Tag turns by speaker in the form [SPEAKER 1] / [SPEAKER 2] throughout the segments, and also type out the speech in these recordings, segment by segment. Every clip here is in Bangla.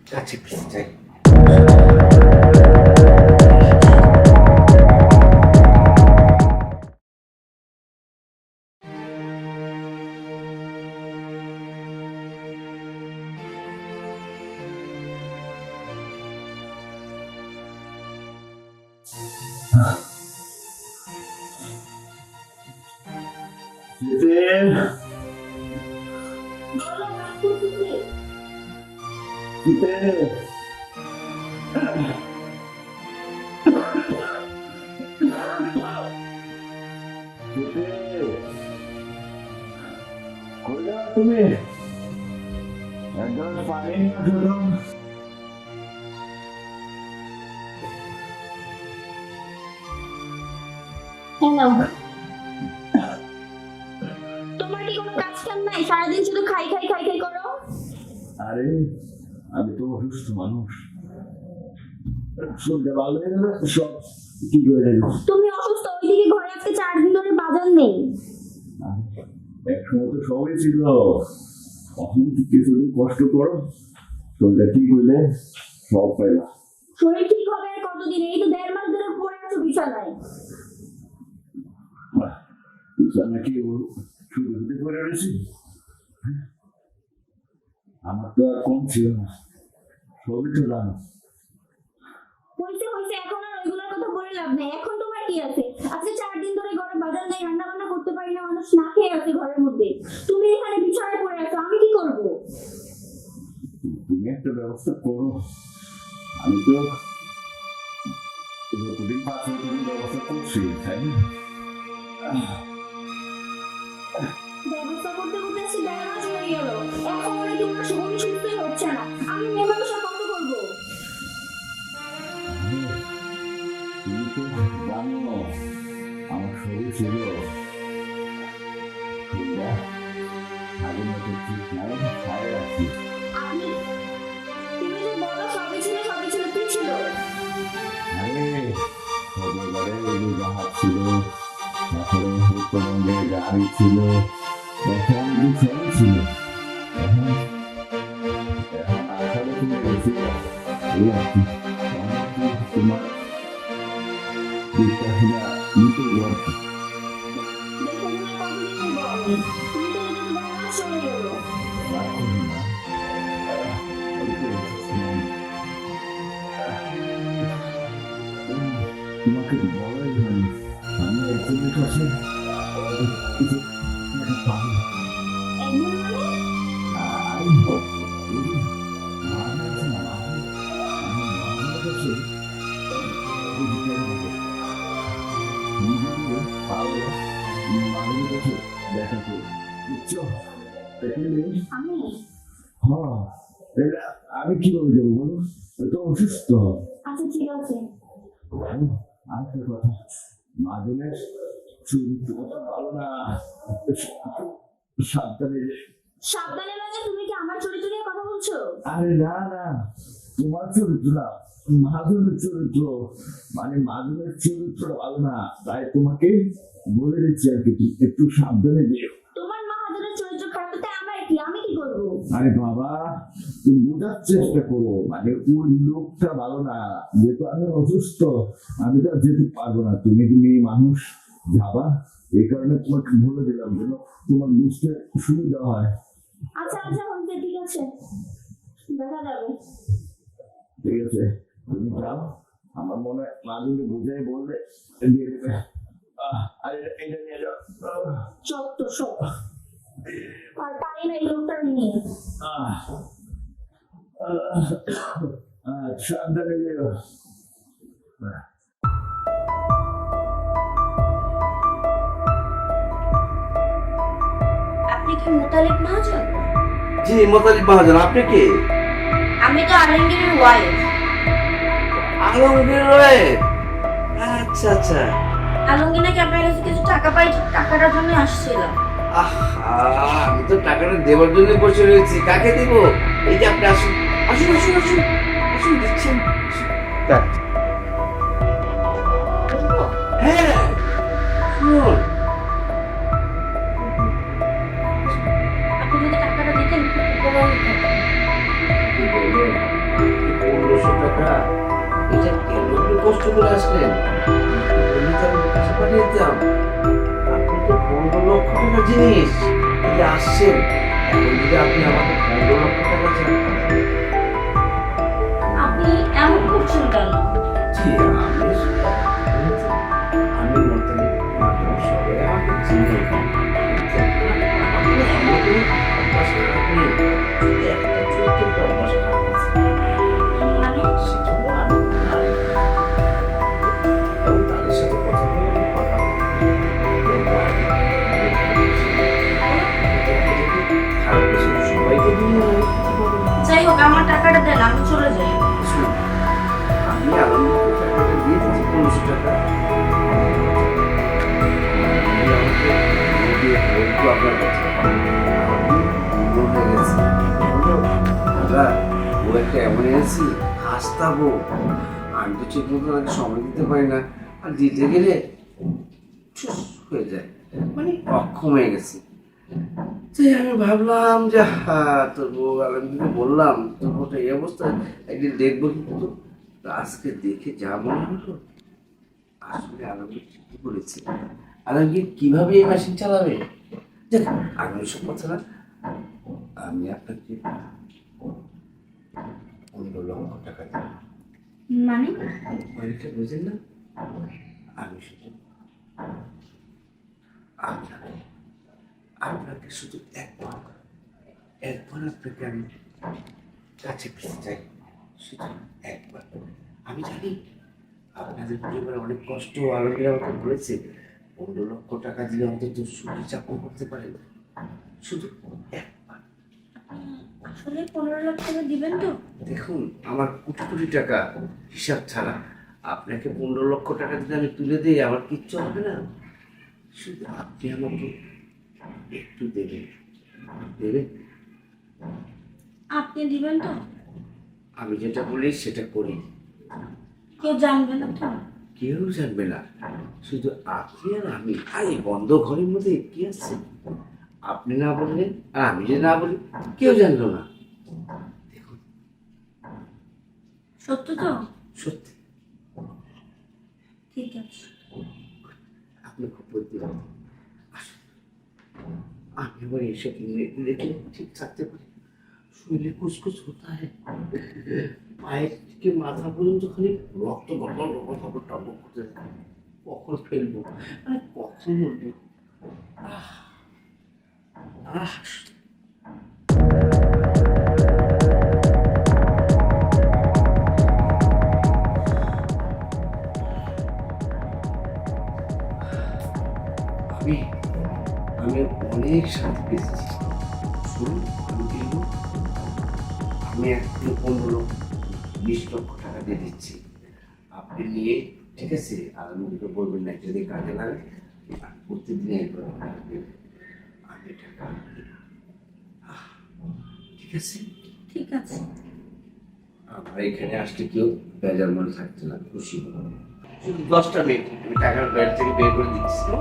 [SPEAKER 1] যাচ্ছি প্লিজ যাই। তুমি একদম পানি নিয়ে আসো।
[SPEAKER 2] তোমার কি কোনো কাজ কাম নাই? সারাদিন শুধু খাই খাই খাই খাই করো।
[SPEAKER 3] আরে আমি তো অসুস্থ মানুষ, শুনতে ভালো হয়ে গেলে সব কি করে দেবো।
[SPEAKER 2] তুমি অসুস্থ, ওইদিকে ঘরে আজকে 4 দিন ধরে বাজার নেই।
[SPEAKER 3] একসময় তো সবই ছিল, এখন কিছুদিন কষ্ট করো, শরীরটা ঠিক হইলে সব পাইবা।
[SPEAKER 2] শরীর ঠিক হবে আর কতদিন? এই তো 1.5 মাস ধরে পড়ে আছো বিছানায়।
[SPEAKER 3] নাকি শুরু হতে পড়ে রয়েছি, আমার তো আর কম ছিল না, সবই তো জানো।
[SPEAKER 2] হইছে হইছে, এখন আর ওইগুলোর কথা বলে লাভ নেই। এখন তোমার কি আছে? আজকে 4 দিন ধরে ঘরে বাজার নেই, রান্না বান্না করতে পারি না, মানুষ না খেয়ে আছে ঘরের মধ্যে। তুমি এখানে বিছানায় পড়ে আছো, আমি কি করব?
[SPEAKER 3] তুমি একটা ব্যবস্থা করো, আমি তো যতদিন পাচ্ছি ব্যবস্থা করছি, তাই না?
[SPEAKER 2] ব্যবস্থা করতে করতে আজকে 1.5 মাস হয়ে গেল, এখন নাকি ওনার শরীর সুস্থই হচ্ছে না। আমি মেয়ে মানুষ আর কত করবো?
[SPEAKER 3] তুমি তো জানো আমার শরীর ছিল আগের মতো ঠিক নাই, খায় আছি।
[SPEAKER 2] আমি তুমি যে বলো সবই ছিল সবই ছিল, কি ছিল?
[SPEAKER 3] আরে সবাই ওই যে জাহাজ ছিল, তারপরে উত্তরবঙ্গে গাড়ি ছিল, এখন সবই ছিল। এখন এখন আসলে তুমি গেছি এই আর কি, তোমার বিশ্বাসটা নিতে গেছি।
[SPEAKER 2] দেখো তুমি কতদিন নিবো আমি? তুমি তো এদিকে 1.5 মাস চলে গেল।
[SPEAKER 3] তোমাকে বলাই হয়নি, আমি একজনের কাছে কিছু পাবো।
[SPEAKER 2] একদিন মানে?
[SPEAKER 3] দেখা করো, বুঝছো?
[SPEAKER 2] আমি
[SPEAKER 3] হ্যাঁ, আমি কিভাবে যাবো বলো, তো অসুস্থ।
[SPEAKER 2] আচ্ছা ঠিক আছে।
[SPEAKER 3] আরেকটা কথা, মাদনের চরিত্র ভালো না, সাবধানে।
[SPEAKER 2] সাবধানে মানে তুমি কি আমার চরিত্র নিয়ে কথা বলছো?
[SPEAKER 3] আরে না না, তোমার চরিত্র না, মাদনের চরিত্র, মানে মাদনের চরিত্রটা ভালো না, তাই তোমাকে বলে দিচ্ছি আর কি, একটু সাবধানে যেও।
[SPEAKER 2] তোমার মাহাজনের চরিত্র খারাপ, তাতে আমার কি? আমি কি করবো?
[SPEAKER 3] আরে বাবা, তুমি বোঝার চেষ্টা করো, মানে ওই লোকটা ভালো না, যেহেতু আমি অসুস্থ, আমি তো আর যেতে পারবো না, তুমি কি মেয়ে মানুষ যাবা, এই কারণে তোমাকে বলে দিলাম যেন তোমার বুঝতে সুবিধা হয়।
[SPEAKER 2] আচ্ছা আচ্ছা হচ্ছে, ঠিক আছে, দেখা যাবে।
[SPEAKER 3] ঠিক আছে, তুমি যাও, আমার মনে হয় মাঝুকে বুঝাই বললে দিয়ে দেবে। আরে এটা নিয়ে যাও।
[SPEAKER 2] চত্ব সব আর পারি না এই লোকটার নিয়ে।
[SPEAKER 3] সাবধানে যেও।
[SPEAKER 2] আপনি কি মোতালেব মহাজন?
[SPEAKER 1] জি মোতালিব মহাজন, আপনি কি?
[SPEAKER 2] আমি তো আলমগীরের ওয়াইফ।
[SPEAKER 1] আলমগীর ওয়াইফ? আচ্ছা আচ্ছা।
[SPEAKER 2] আলমগীর নাকি আপনার কাছে কিছু টাকা পাই, টাকাটার জন্য আসছিলাম।
[SPEAKER 1] আমি তো টাকাটা দেওয়ার জন্য বসে রয়েছি, কাকে দিব? এই যে আপনি আসুন আসুন আসুন আসুন আসুন, দিচ্ছেন। হ্যাঁ শুনুন,
[SPEAKER 2] আপনি যদি টাকাটা দিতেন খুব উপকার হতো।
[SPEAKER 1] কি বলবো বলেন 1500 টাকা এটা কেন আপনি কষ্ট করে আসলেন? এমনি তো আমি কাছে পাঠিয়ে দিতাম। আপনি তো 15 লক্ষ টাকার জিনিস দিয়ে আসছেন, এখন যদি আপনি আমাকে 15 লক্ষ টাকা চান।
[SPEAKER 2] আপনি এমন করছেন কেন?
[SPEAKER 1] জি, আমি মতন মানুষ সবাই আমাকে চিনে। আমাকে এমন কোনো অভ্যাস খারাপ নেই, শুধু একটা ছোট্ট একটা অভ্যাস খারাপ আছে।
[SPEAKER 2] মানে
[SPEAKER 1] সেজন্য আমি নারী এবং তাদের সাথে কথা বলে আমি কথা বলি। খারাপ কিছু সবাইকে দিয়ে আমি কিছু বলবো না।
[SPEAKER 2] যাই হোক, আমার টাকাটা দেন, আমি চলে যাই।
[SPEAKER 1] শুনুন, আমি আলমগীরকে টাকাটা দিয়ে দিচ্ছি 1500 টাকা। আপনি আমাকে দিয়ে বলবো আপনার কাছে আমি মন হয়ে গেছি। বললো, দাদা ও একটা এমন এনেছি হাসতাবো, আমি তো ঠিক মতো তাকে সময় দিতে পারি না, আর দিতে গেলে ঠুস হয়ে যায়, মানে অক্ষম হয়ে গেছে। তাই আমি ভাবলাম যে তোর বউ আলমগীরকে বললাম তোর বউটা এই অবস্থা, একদিন দেখবো কিন্তু আজকে দেখে যা মনে হলো আসলে আলমগীর ঠিকই বলেছে। আলমগীর কিভাবে এই মেশিন চালাবে? দেখ আমি সব কথা না, আমি আপনাকে 15 লক্ষ টাকা দেব।
[SPEAKER 2] মানে
[SPEAKER 1] ওইটা বুঝেন না? আমি শুধু আপনাকে আপনাকে শুধু একবার আপনাকে আমি কাছে পেতে চাই, শুধু একবার। আমি জানি আপনাদের পরিবারে অনেক কষ্ট, আলমগীর আমাকে বলেছে 15 লক্ষ টাকা দিলে অন্তত সুখী চাকরি করতে পারে, শুধু একবার।
[SPEAKER 2] আসলে 15 লাখ টাকা দিবেন তো?
[SPEAKER 1] দেখুন আমার কোটি কোটি টাকা হিসাব ছাড়া, আপনাকে 15 লক্ষ টাকা যদি আমি তুলে দিই আমার কিচ্ছু হবে না, শুধু আপনি আমাকে একটু দেবেন। দেবেন?
[SPEAKER 2] আপনি দিবেন তো?
[SPEAKER 1] আমি যেটা বলি সেটা করি,
[SPEAKER 2] কেউ জানবে না তো?
[SPEAKER 1] কেউ জানবে না, শুধু আপনি আর আমি। আর এই বন্ধ ঘরের মধ্যে কি আছে? আপনি না বললেন আর আমি যে না বলি কেউ জানলো না। দেখুন
[SPEAKER 2] সত্য তো?
[SPEAKER 1] সত্যি
[SPEAKER 2] ঠিক আছে।
[SPEAKER 1] আপনি খুব বুদ্ধিমান। আসুন, আমি আবার এইসব দেখে ঠিক থাকতে পারি, শরীরে কুচকুচ হতে হয়, পায়ের থেকে মাথা পর্যন্ত খালি রক্ত গড়গড় গড়গড় গড়গড় টগবগ করতে থাকে। কখন ফেলবো, মানে কখন উঠবো? আহ আহ আমি আমি অনেক শান্তি পেয়েছি। শুনুন, আমি কিন্তু আমি একটু 15-20 লক্ষ টাকা দিয়ে দিচ্ছি, আপনি নিয়ে, ঠিক আছে? আর আমাকে বলবেন না যদি কাজে লাগে, প্রত্যেকদিন একবার আমি টাকা ঠিক আছে?
[SPEAKER 2] ঠিক আছে।
[SPEAKER 1] আমার এখানে আসলে কেউ বেজার মনে থাকছে না, খুশি হবো। শুধু 10টা মিনিট আমি টাকার ব্যাগ থেকে বের করে দিচ্ছি।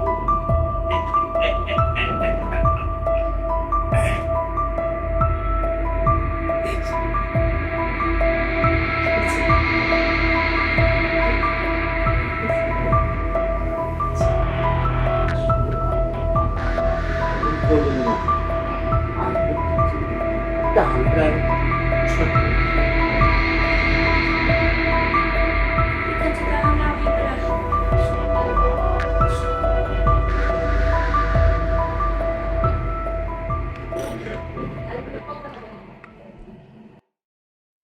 [SPEAKER 2] ঠিক আছে, তাহলে আমি এবার আসি।